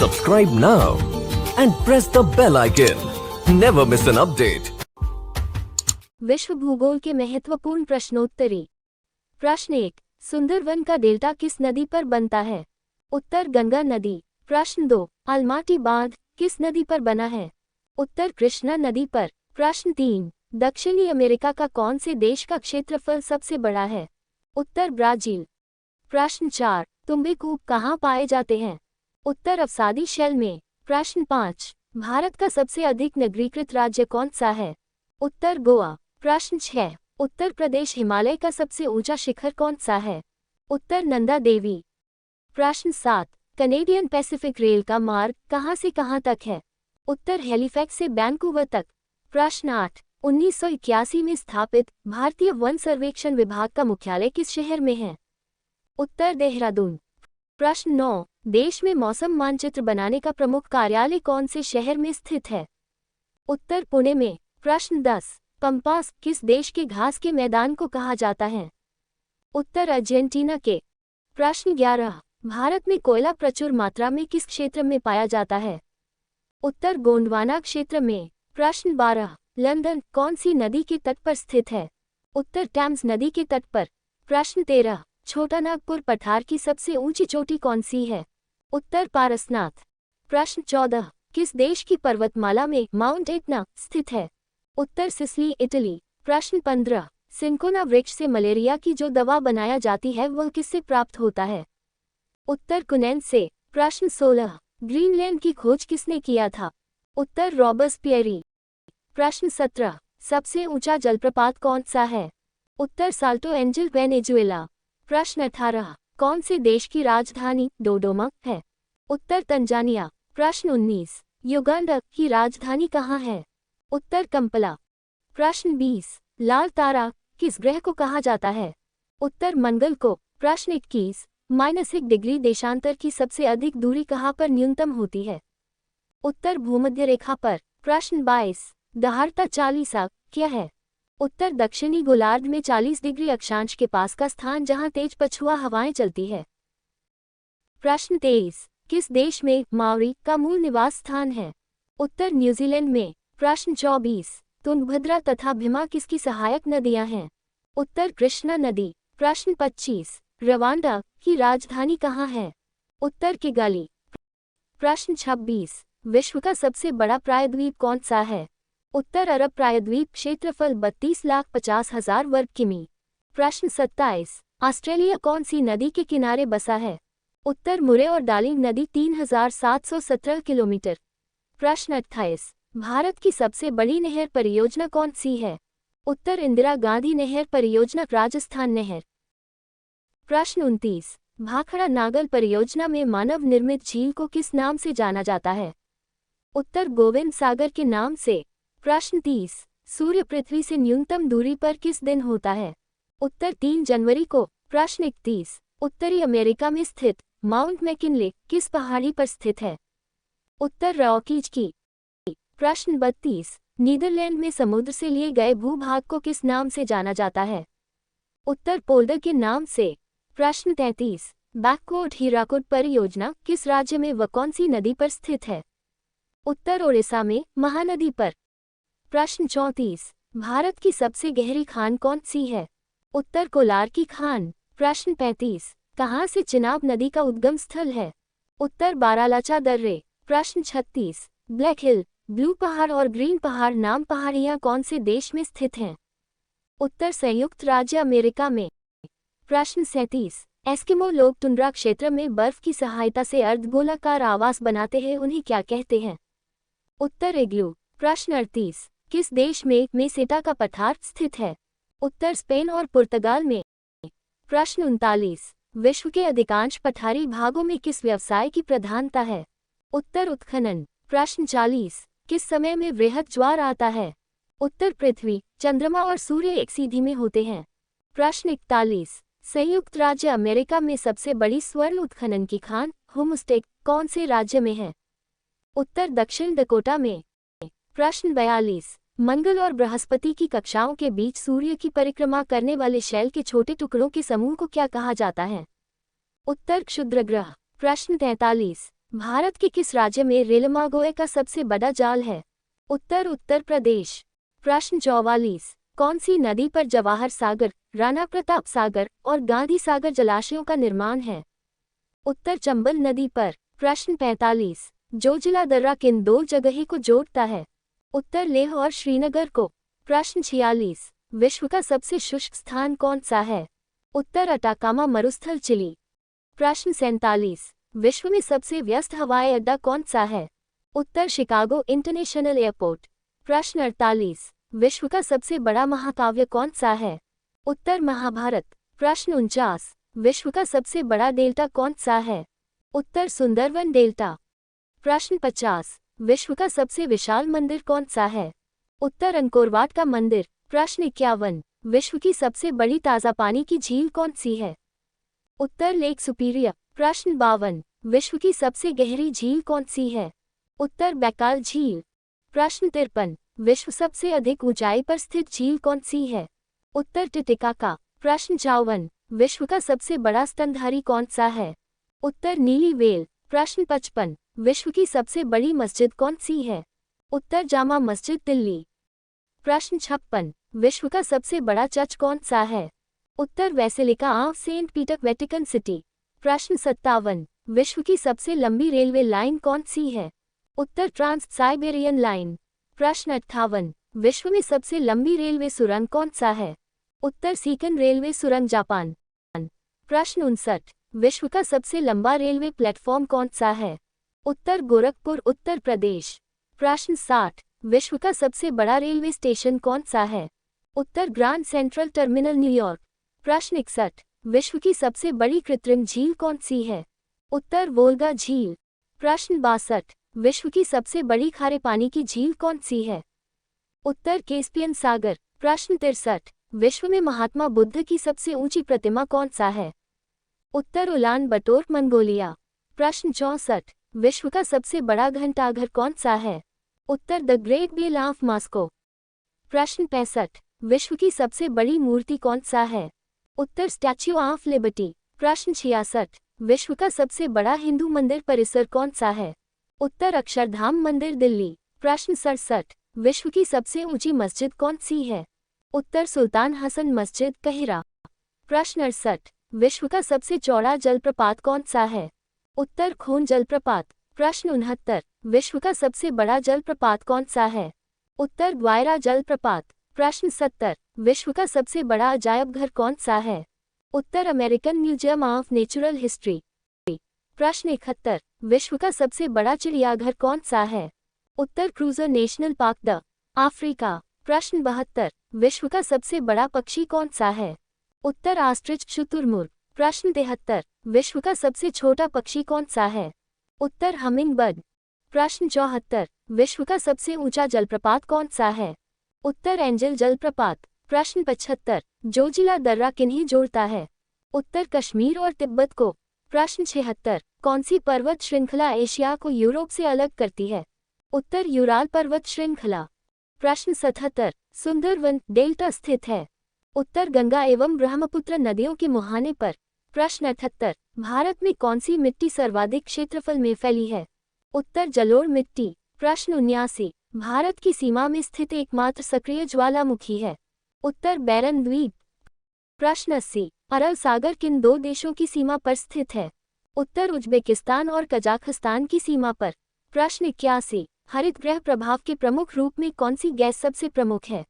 Subscribe now and press the bell icon. Never miss an update. विश्व भूगोल के महत्वपूर्ण प्रश्नोत्तरी। प्रश्न 1, सुंदरवन का डेल्टा किस नदी पर बनता है? उत्तर गंगा नदी। प्रश्न 2, अलमाटी बांध किस नदी पर बना है? उत्तर कृष्णा नदी पर। प्रश्न 3, दक्षिणी अमेरिका का कौन से देश का क्षेत्रफल सबसे बड़ा है? उत्तर ब्राजील। प्रश्न 4, तुम्बिकूप कहाँ पाए जाते हैं? उत्तर अवसादी शेल में। प्रश्न 5, भारत का सबसे अधिक नगरीकृत राज्य कौन सा है? उत्तर गोवा। प्रश्न 6, उत्तर प्रदेश हिमालय का सबसे ऊंचा शिखर कौन सा है? उत्तर नंदा देवी। प्रश्न 7, कनेडियन पैसिफिक रेल का मार्ग कहाँ से कहाँ तक है? उत्तर हैलिफैक्स से वैंकूवर तक। प्रश्न 8, 1981 में स्थापित भारतीय वन सर्वेक्षण विभाग का मुख्यालय किस शहर में है? उत्तर देहरादून। प्रश्न 9, देश में मौसम मानचित्र बनाने का प्रमुख कार्यालय कौन से शहर में स्थित है? उत्तर पुणे में। प्रश्न 10, पंपास किस देश के घास के मैदान को कहा जाता है? उत्तर अर्जेंटीना के। प्रश्न 11, भारत में कोयला प्रचुर मात्रा में किस क्षेत्र में पाया जाता है? उत्तर गोंडवाना क्षेत्र में। प्रश्न 12, लंदन कौन सी नदी के तट पर स्थित है? उत्तर टेम्स नदी के तट पर। प्रश्न 13, छोटा नागपुर पठार की सबसे ऊंची चोटी कौन सी है? उत्तर पारसनाथ। प्रश्न 14, किस देश की पर्वतमाला में माउंट एटना स्थित है? उत्तर सिसिली इटली। प्रश्न 15, सिंकोना वृक्ष से मलेरिया की जो दवा बनाया जाती है वह किससे प्राप्त होता है? उत्तर कुनैन से। प्रश्न 16, ग्रीनलैंड की खोज किसने किया था? उत्तर रॉबर्सपियरी। प्रश्न 17, सबसे ऊंचा जलप्रपात कौन सा है? उत्तर साल्टो एंजल वेनेजुएला। प्रश्न 18, कौन से देश की राजधानी डोडोमा है? उत्तर तंजानिया। प्रश्न 19, युगांडा की राजधानी कहाँ है? उत्तर कंपला। प्रश्न 20, लाल तारा किस ग्रह को कहा जाता है? उत्तर मंगल को। प्रश्न 21, -1 डिग्री देशांतर की सबसे अधिक दूरी कहाँ पर न्यूनतम होती है? उत्तर भूमध्य रेखा पर। प्रश्न 22, दहाड़ता चालीसा क्या है? उत्तर दक्षिणी गोलार्ध में 40 डिग्री अक्षांश के पास का स्थान जहां तेज पछुआ हवाएं चलती है। प्रश्न 23, किस देश में माओरी का मूल निवास स्थान है? उत्तर न्यूजीलैंड में। प्रश्न 24, तुंगभद्रा तथा भीमा किसकी सहायक नदियां हैं? उत्तर कृष्णा नदी। प्रश्न 25, रवांडा की राजधानी कहाँ है? उत्तर किगाली। प्रश्न 26, विश्व का सबसे बड़ा प्रायद्वीप कौन सा है? उत्तर अरब प्रायद्वीप, क्षेत्रफल 32,50,000 वर्ग किमी। प्रश्न 27, ऑस्ट्रेलिया कौन सी नदी के किनारे बसा है? उत्तर मुरे और डार्लिंग नदी 3,717 किलोमीटर। प्रश्न 28, भारत की सबसे बड़ी नहर परियोजना कौन सी है? उत्तर इंदिरा गांधी नहर परियोजना, राजस्थान नहर। प्रश्न 29, भाखड़ा नागल परियोजना में मानव निर्मित झील को किस नाम से जाना जाता है? उत्तर गोविंद सागर के नाम से। प्रश्न 30, सूर्य पृथ्वी से न्यूनतम दूरी पर किस दिन होता है? उत्तर 3 जनवरी को। प्रश्न 31, उत्तरी अमेरिका में स्थित माउंट मैकिनले किस पहाड़ी पर स्थित है? उत्तर रॉकीज की। प्रश्न 32, नीदरलैंड में समुद्र से लिए गए भूभाग को किस नाम से जाना जाता है? उत्तर पोल्डर के नाम से। प्रश्न 33, बैकवर्ड हीराकुड परियोजना किस राज्य में व कौन सी नदी पर स्थित है? उत्तर ओडिशा में, महानदी पर। प्रश्न 34, भारत की सबसे गहरी खान कौन सी है? उत्तर कोलार की खान। प्रश्न 35, कहाँ से चिनाब नदी का उद्गम स्थल है? उत्तर बारालाचा दर्रे। प्रश्न 36, ब्लैक हिल, ब्लू पहाड़ और ग्रीन पहाड़ नाम पहाड़ियाँ कौन से देश में स्थित हैं? उत्तर संयुक्त राज्य अमेरिका में। प्रश्न 37, एस्किमो लोग टुंड्रा क्षेत्र में बर्फ की सहायता से अर्धगोलाकार आवास बनाते हैं, उन्हें क्या कहते हैं? उत्तर इग्लू। प्रश्न 38, किस देश में मेसेटा का पठार स्थित है? उत्तर स्पेन और पुर्तगाल में। प्रश्न 39, विश्व के अधिकांश पठारी भागों में किस व्यवसाय की प्रधानता है? उत्तर उत्खनन। प्रश्न 40, किस समय में वृहद ज्वार आता है? उत्तर पृथ्वी, चंद्रमा और सूर्य एक सीधी में होते हैं। प्रश्न 41, संयुक्त राज्य अमेरिका में सबसे बड़ी स्वर्ण उत्खनन की खान होमस्टेक कौन से राज्य में है? उत्तर दक्षिण डकोटा में। प्रश्न 42, मंगल और बृहस्पति की कक्षाओं के बीच सूर्य की परिक्रमा करने वाले शैल के छोटे टुकड़ों के समूह को क्या कहा जाता है? उत्तर क्षुद्रग्रह। प्रश्न 43, भारत के किस राज्य में रेलमार्गों का सबसे बड़ा जाल है? उत्तर उत्तर प्रदेश। प्रश्न 44। कौन सी नदी पर जवाहर सागर, राणा प्रताप सागर और गांधी सागर जलाशयों का निर्माण है? उत्तर चंबल नदी पर। प्रश्न 45। जोजिला दर्रा किन दो जगह को जोड़ता है? उत्तर लेह और श्रीनगर को। प्रश्न 46। विश्व का सबसे शुष्क स्थान कौन सा है? उत्तर अटाकामा मरुस्थल चिली। प्रश्न 47। विश्व में सबसे व्यस्त हवाई अड्डा कौन सा है? उत्तर शिकागो इंटरनेशनल एयरपोर्ट। प्रश्न 48। विश्व का सबसे बड़ा महाकाव्य कौन सा है? उत्तर महाभारत। प्रश्न 49। विश्व का सबसे बड़ा डेल्टा कौन सा है? उत्तर सुंदरवन डेल्टा। प्रश्न 50। विश्व का सबसे विशाल मंदिर कौन सा है? उत्तर अंकोरवाट का मंदिर। प्रश्न 51। विश्व की सबसे बड़ी ताज़ा पानी की झील कौन सी है? उत्तर लेक सुपीरियर। प्रश्न 52। विश्व की सबसे गहरी झील कौन सी है? उत्तर बैकाल झील। प्रश्न 53। विश्व सबसे अधिक ऊंचाई पर स्थित झील कौन सी है? उत्तर टिटिकाका। प्रश्न 54। विश्व का सबसे बड़ा स्तनधारी कौन सा है? उत्तर नीली व्हेल। प्रश्न 55। विश्व की सबसे बड़ी मस्जिद कौन सी है? उत्तर जामा मस्जिद दिल्ली। प्रश्न 56। विश्व का सबसे बड़ा चर्च कौन सा है? उत्तर basilica of Saint Peter Vatican City. प्रश्न 57। विश्व की सबसे लंबी रेलवे लाइन कौन सी है? उत्तर ट्रांस साइबेरियन लाइन। प्रश्न 58। विश्व में सबसे लंबी रेलवे सुरंग कौन सा है? उत्तर सीकन रेलवे सुरंग जापान। प्रश्न 59। विश्व का सबसे लंबा रेलवे प्लेटफॉर्म कौन सा है? उत्तर गोरखपुर उत्तर प्रदेश। प्रश्न 60। विश्व का सबसे बड़ा रेलवे स्टेशन कौन सा है? उत्तर ग्रांड सेंट्रल टर्मिनल न्यूयॉर्क। प्रश्न 61। विश्व की सबसे बड़ी कृत्रिम झील कौन सी है? उत्तर वोल्गा झील। प्रश्न 62। विश्व की सबसे बड़ी खारे पानी की झील कौन सी है? उत्तर कैस्पियन सागर। प्रश्न 63। विश्व में महात्मा बुद्ध की सबसे ऊंची प्रतिमा कौन सा है? उत्तर उलान बटोर मंगोलिया। प्रश्न 64। विश्व का सबसे बड़ा घंटाघर कौन सा है? उत्तर the great bell of Moscow. प्रश्न 65। विश्व की सबसे बड़ी मूर्ति कौन सा है? उत्तर स्टैच्यू ऑफ लिबर्टी। प्रश्न 66। विश्व का सबसे बड़ा हिंदू मंदिर परिसर कौन सा है? उत्तर अक्षरधाम मंदिर दिल्ली। प्रश्न 67। विश्व की सबसे ऊंची मस्जिद कौन सी है? उत्तर सुल्तान हसन मस्जिद कहिरा। प्रश्न 68। विश्व का सबसे चौड़ा जलप्रपात कौन सा है? उत्तर खून जलप्रपात। प्रश्न 69। विश्व का सबसे बड़ा जलप्रपात कौन सा है? उत्तर ग्वायरा जलप्रपात। प्रश्न 70। विश्व का सबसे बड़ा अजायब घर कौन सा है? उत्तर American Museum of Natural History. प्रश्न 71। विश्व का सबसे बड़ा चिड़ियाघर कौन सा है? उत्तर Kruger National Park the Africa. प्रश्न 72। विश्व का सबसे बड़ा पक्षी कौन सा है? उत्तर ऑस्ट्रिच शुतुरमुर्ग। प्रश्न 73। विश्व का सबसे छोटा पक्षी कौन सा है? उत्तर हमिंगबर्ड। प्रश्न 74। विश्व का सबसे ऊंचा जलप्रपात कौन सा है? उत्तर एंजल जलप्रपात। प्रश्न 75। जोजिला दर्रा किन्हें जोड़ता है? उत्तर कश्मीर और तिब्बत को। प्रश्न 76। कौन सी पर्वत श्रृंखला एशिया को यूरोप से अलग करती है? उत्तर यूराल पर्वत श्रृंखला। प्रश्न 77। सुंदरवन डेल्टा स्थित है? उत्तर गंगा एवं ब्रह्मपुत्र नदियों के मुहाने पर। प्रश्न 78। भारत में कौन सी मिट्टी सर्वाधिक क्षेत्रफल में फैली है? उत्तर जलोढ़ मिट्टी। प्रश्न 79। भारत की सीमा में स्थित एकमात्र सक्रिय ज्वालामुखी है? उत्तर बैरन द्वीप। प्रश्न 80। अरब सागर किन दो देशों की सीमा पर स्थित है? उत्तर उज्बेकिस्तान और कजाखस्तान की सीमा पर। प्रश्न 81। हरित गृह प्रभाव के प्रमुख रूप में कौन सी गैस सबसे प्रमुख है?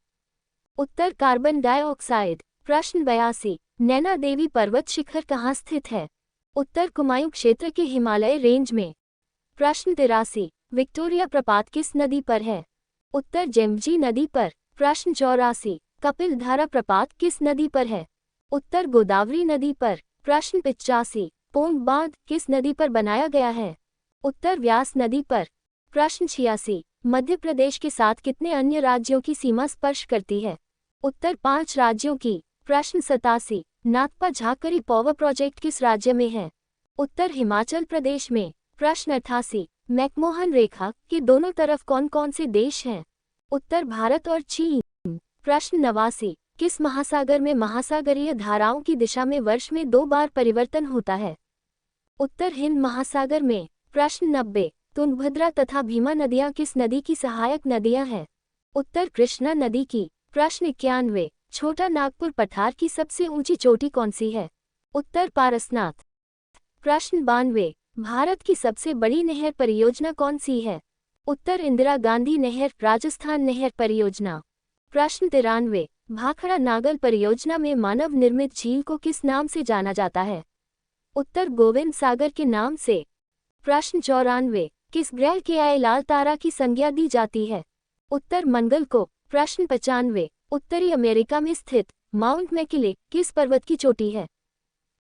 उत्तर कार्बन डाइऑक्साइड। प्रश्न 82। नैना देवी पर्वत शिखर कहाँ स्थित है? उत्तर कुमायूं क्षेत्र के हिमालय रेंज में। प्रश्न 83। विक्टोरिया प्रपात किस नदी पर है? उत्तर जेम्बजी नदी पर। प्रश्न 84। कपिल धारा प्रपात किस नदी पर है? उत्तर गोदावरी नदी पर। प्रश्न 85। पोंग बांध किस नदी पर बनाया गया है? उत्तर व्यास नदी पर। प्रश्न 86। मध्य प्रदेश के साथ कितने अन्य राज्यों की सीमा स्पर्श करती है? उत्तर 5 राज्यों की। प्रश्न 87। नागपा झाकरी पावर प्रोजेक्ट किस राज्य में है? उत्तर हिमाचल प्रदेश में। प्रश्न 88। मैकमोहन रेखा के दोनों तरफ कौन कौन से देश हैं? उत्तर भारत और चीन। प्रश्न 89। किस महासागर में महासागरीय धाराओं की दिशा में वर्ष में 2 बार परिवर्तन होता है? उत्तर हिंद महासागर में। प्रश्न 90, तुंगभद्रा तथा भीमा नदियां किस नदी की सहायक नदियां हैं? उत्तर कृष्णा नदी की। प्रश्न 91, छोटा नागपुर पठार की सबसे ऊंची चोटी कौन सी है? उत्तर पारसनाथ। प्रश्न 92, भारत की सबसे बड़ी नहर परियोजना कौन सी है? उत्तर इंदिरा गांधी नहर, राजस्थान नहर परियोजना। प्रश्न 93, भाखड़ा नागल परियोजना में मानव निर्मित झील को किस नाम से जाना जाता है? उत्तर गोविंद सागर के नाम से। प्रश्न 94, किस ग्रह के आए लाल तारा की संज्ञा दी जाती है? उत्तर मंगल को। प्रश्न 95, उत्तरी अमेरिका में स्थित माउंट मैकिले किस पर्वत की चोटी है?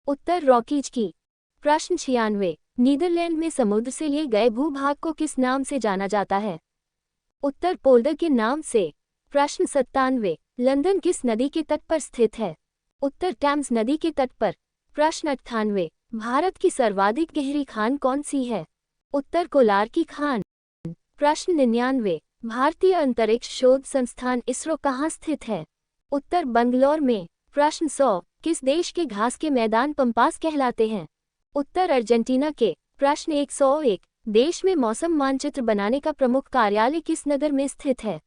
उत्तर रॉकीज की। प्रश्न 96, नीदरलैंड में समुद्र से लिए गए भूभाग को किस नाम से जाना जाता है? उत्तर पोल्डर के नाम से। प्रश्न 97, लंदन किस नदी के तट पर स्थित है? उत्तर टेम्स नदी के तट पर। प्रश्न 98, भारत की सर्वाधिक गहरी खान कौन सी है? उत्तर कोलार की खान। प्रश्न 99, भारतीय अंतरिक्ष शोध संस्थान इसरो कहाँ स्थित है? उत्तर बंगलौर में। प्रश्न 100, किस देश के घास के मैदान पम्पास कहलाते हैं? उत्तर अर्जेंटीना के। प्रश्न 101, देश में मौसम मानचित्र बनाने का प्रमुख कार्यालय किस नगर में स्थित है?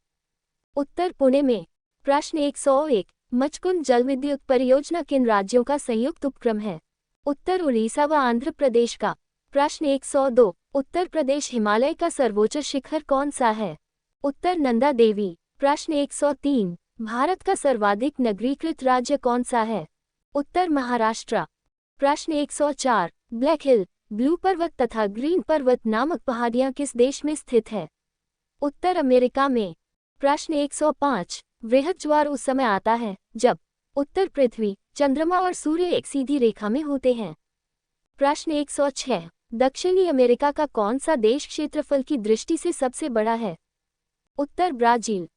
उत्तर पुणे में। प्रश्न 101, मचकुंद जलविद्युत परियोजना किन राज्यों का संयुक्त उपक्रम है? उत्तर उड़ीसा व आंध्र प्रदेश का। प्रश्न 102, उत्तर प्रदेश हिमालय का सर्वोच्च शिखर कौन सा है? उत्तर नंदा देवी। प्रश्न 103, भारत का सर्वाधिक नगरीकृत राज्य कौन सा है? उत्तर महाराष्ट्र। प्रश्न 104, ब्लैक हिल, ब्लू पर्वत तथा ग्रीन पर्वत नामक पहाड़ियां किस देश में स्थित है? उत्तर अमेरिका में। प्रश्न 105, वृहद ज्वार उस समय आता है जब उत्तर पृथ्वी, चंद्रमा और सूर्य एक सीधी रेखा में होते हैं। प्रश्न 106, दक्षिणी अमेरिका का कौन सा देश क्षेत्रफल की दृष्टि से सबसे बड़ा है? उत्तर ब्राजील।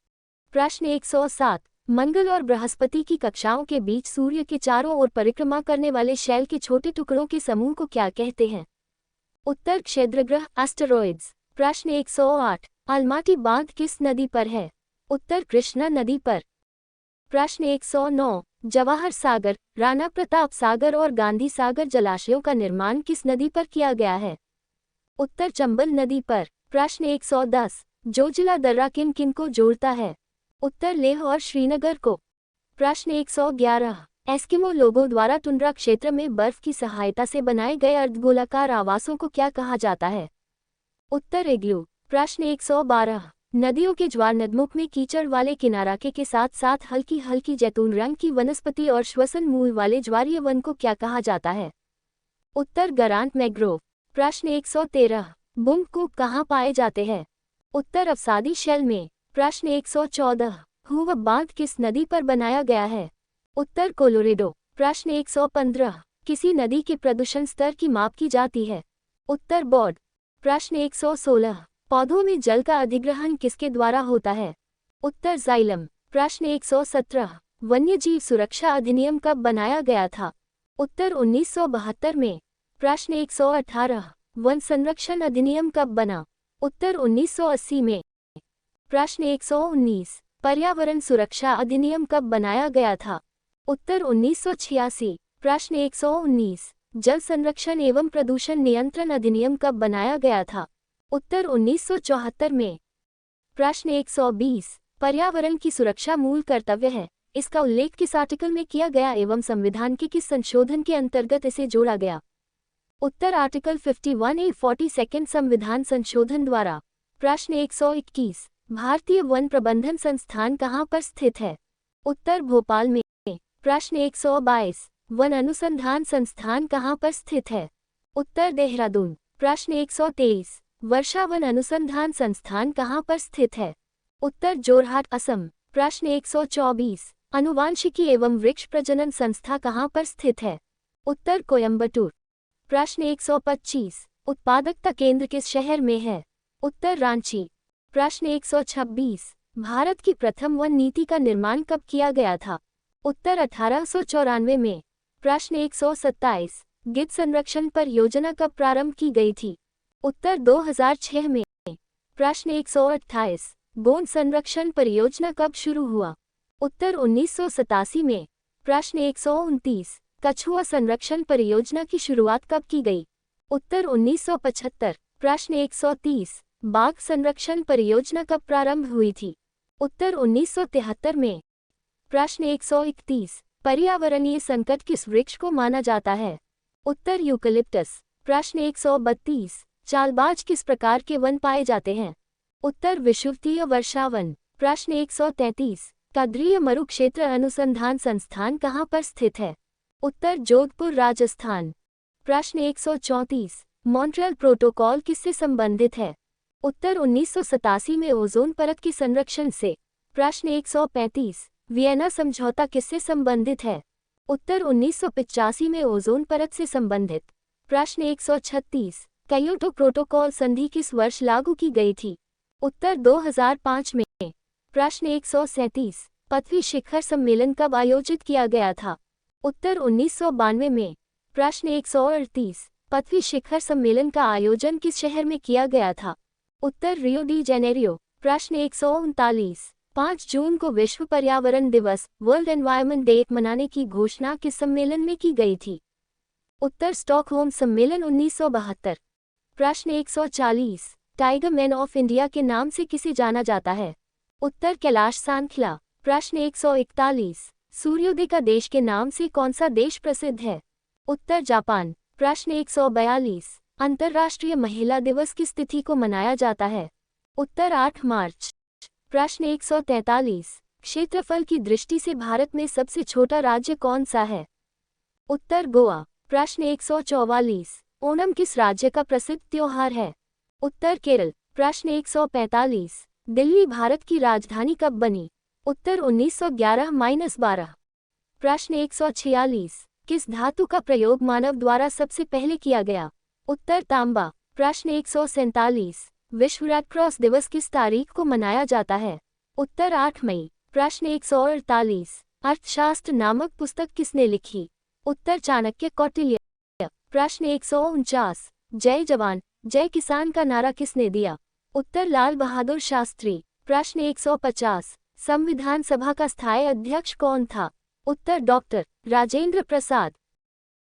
प्रश्न 107, मंगल और बृहस्पति की कक्षाओं के बीच सूर्य के चारों ओर परिक्रमा करने वाले शैल के छोटे टुकड़ों के समूह को क्या कहते हैं? उत्तर क्षेत्रग्रह, एस्टेरॉइड्स। प्रश्न 108, अलमाटी बांध किस नदी पर है? उत्तर कृष्णा नदी पर। प्रश्न 109, जवाहर सागर, राणा प्रताप सागर और गांधी सागर जलाशयों का निर्माण किस नदी पर किया गया है? उत्तर चंबल नदी पर। प्रश्न 110, जोजिला दर्रा किन किन को जोड़ता है? उत्तर लेह और श्रीनगर को। प्रश्न 111, एस्किमो लोगों द्वारा टुंड्रा क्षेत्र में बर्फ की सहायता से बनाए गए अर्धगोलाकार आवासों को क्या कहा जाता है? उत्तर इग्लू। प्रश्न 112, नदियों के ज्वार नदमुख में कीचड़ वाले किनाराके के साथ साथ हल्की हल्की जैतून रंग की वनस्पति और श्वसन मूल वाले ज्वारीय वन को क्या कहा जाता है? उत्तर गरांट मैग्रोव। प्रश्न 113, बुंगकूक कहाँ पाए जाते हैं? उत्तर अवसादी शेल में। प्रश्न 114, हुव बांध किस नदी पर बनाया गया है? उत्तर कोलोरेडो। प्रश्न 115, किसी नदी के प्रदूषण स्तर की माप की जाती है? उत्तर बॉर्ड। प्रश्न 116, पौधों में जल का अधिग्रहण किसके द्वारा होता है? उत्तर जाइलम। प्रश्न 117, वन्यजीव सुरक्षा अधिनियम कब बनाया गया था? उत्तर 1972 में। प्रश्न 118, वन संरक्षण अधिनियम कब बना? उत्तर 1980 में। प्रश्न 119, पर्यावरण सुरक्षा अधिनियम कब बनाया गया था? उत्तर 1986। प्रश्न 119, जल संरक्षण एवं प्रदूषण नियंत्रण अधिनियम कब बनाया गया था? उत्तर 1974 में। प्रश्न 120, पर्यावरण की सुरक्षा मूल कर्तव्य है, इसका उल्लेख किस आर्टिकल में किया गया एवं संविधान के किस संशोधन के अंतर्गत इसे जोड़ा गया? उत्तर आर्टिकल 51A 42 संविधान संशोधन द्वारा। प्रश्न 121, भारतीय वन प्रबंधन संस्थान कहाँ पर स्थित है? उत्तर भोपाल में। प्रश्न 122, वन अनुसंधान संस्थान कहाँ पर स्थित है? उत्तर देहरादून। प्रश्न 123, वर्षा वन अनुसंधान संस्थान कहाँ पर स्थित है? उत्तर जोरहाट, असम। प्रश्न 124, अनुवांशिकी एवं वृक्ष प्रजनन संस्था कहाँ पर स्थित है? उत्तर कोयम्बटूर। प्रश्न 125, उत्पादकता केंद्र किस शहर में है? उत्तर रांची। प्रश्न 126, भारत की प्रथम वन नीति का निर्माण कब किया गया था? उत्तर 1894 में। प्रश्न 127, गिद्ध संरक्षण परियोजना कब प्रारंभ की गई थी? उत्तर 2006 में। प्रश्न 128, गोंड संरक्षण परियोजना कब शुरू हुआ? उत्तर 1987 में। प्रश्न 129, कछुआ संरक्षण परियोजना की शुरुआत कब की गई? उत्तर 1975। प्रश्न 130, बाघ संरक्षण परियोजना कब प्रारंभ हुई थी? उत्तर 1973 में। प्रश्न 131, पर्यावरणीय संकट किस वृक्ष को माना जाता है? उत्तर यूकलिप्टस। प्रश्न 132, चालबाज किस प्रकार के वन पाए जाते हैं? उत्तर विषुवतीय वर्षावन। प्रश्न 133, कद्रीय मरुक्षेत्र अनुसंधान संस्थान कहाँ पर स्थित है? उत्तर जोधपुर राजस्थान। प्रश्न 134, मॉन्ट्रियल प्रोटोकॉल किससे संबंधित है? उत्तर 1987 में ओजोन परत के संरक्षण से। प्रश्न 135, वियना समझौता किससे संबंधित है? उत्तर 1985 में ओजोन परत से संबंधित। प्रश्न 136, क्योटो प्रोटोकॉल संधि किस वर्ष लागू की गई थी? उत्तर 2005 में। प्रश्न 137, पृथ्वी शिखर सम्मेलन कब आयोजित किया गया था? उत्तर 1992 में। प्रश्न 138, पृथ्वी शिखर सम्मेलन का आयोजन किस शहर में किया गया था? उत्तर रियो डी जेनेरियो। प्रश्न 139, 5 जून को विश्व पर्यावरण दिवस वर्ल्ड एनवायरनमेंट डे मनाने की घोषणा किस सम्मेलन में की गई थी? उत्तर स्टॉकहोम सम्मेलन 1972। प्रश्न 140, टाइगर मैन ऑफ इंडिया के नाम से किसे जाना जाता है? उत्तर कैलाश सांखला। प्रश्न 141, सूर्योदय का देश के नाम से कौन सा देश प्रसिद्ध है? उत्तर जापान। प्रश्न 142, अंतर्राष्ट्रीय महिला दिवस किस तिथि को मनाया जाता है? उत्तर 8 मार्च। प्रश्न 143, क्षेत्रफल की दृष्टि से भारत में सबसे छोटा राज्य कौन सा है? उत्तर गोवा। प्रश्न 144, ओणम किस राज्य का प्रसिद्ध त्योहार है? उत्तर केरल। प्रश्न 145, दिल्ली भारत की राजधानी कब बनी? उत्तर 1911-12। प्रश्न 146, किस धातु का प्रयोग मानव द्वारा सबसे पहले किया गया? उत्तर तांबा। प्रश्न 147, विश्व रेड क्रॉस दिवस किस तारीख को मनाया जाता है? उत्तर 8 मई। प्रश्न 148, अर्थशास्त्र नामक पुस्तक किसने लिखी? उत्तर चाणक्य कौटिल्य। प्रश्न 149, जय जवान जय किसान का नारा किसने दिया? उत्तर लाल बहादुर शास्त्री। प्रश्न 150, संविधान सभा का स्थायी अध्यक्ष कौन था? उत्तर डॉक्टर राजेंद्र प्रसाद।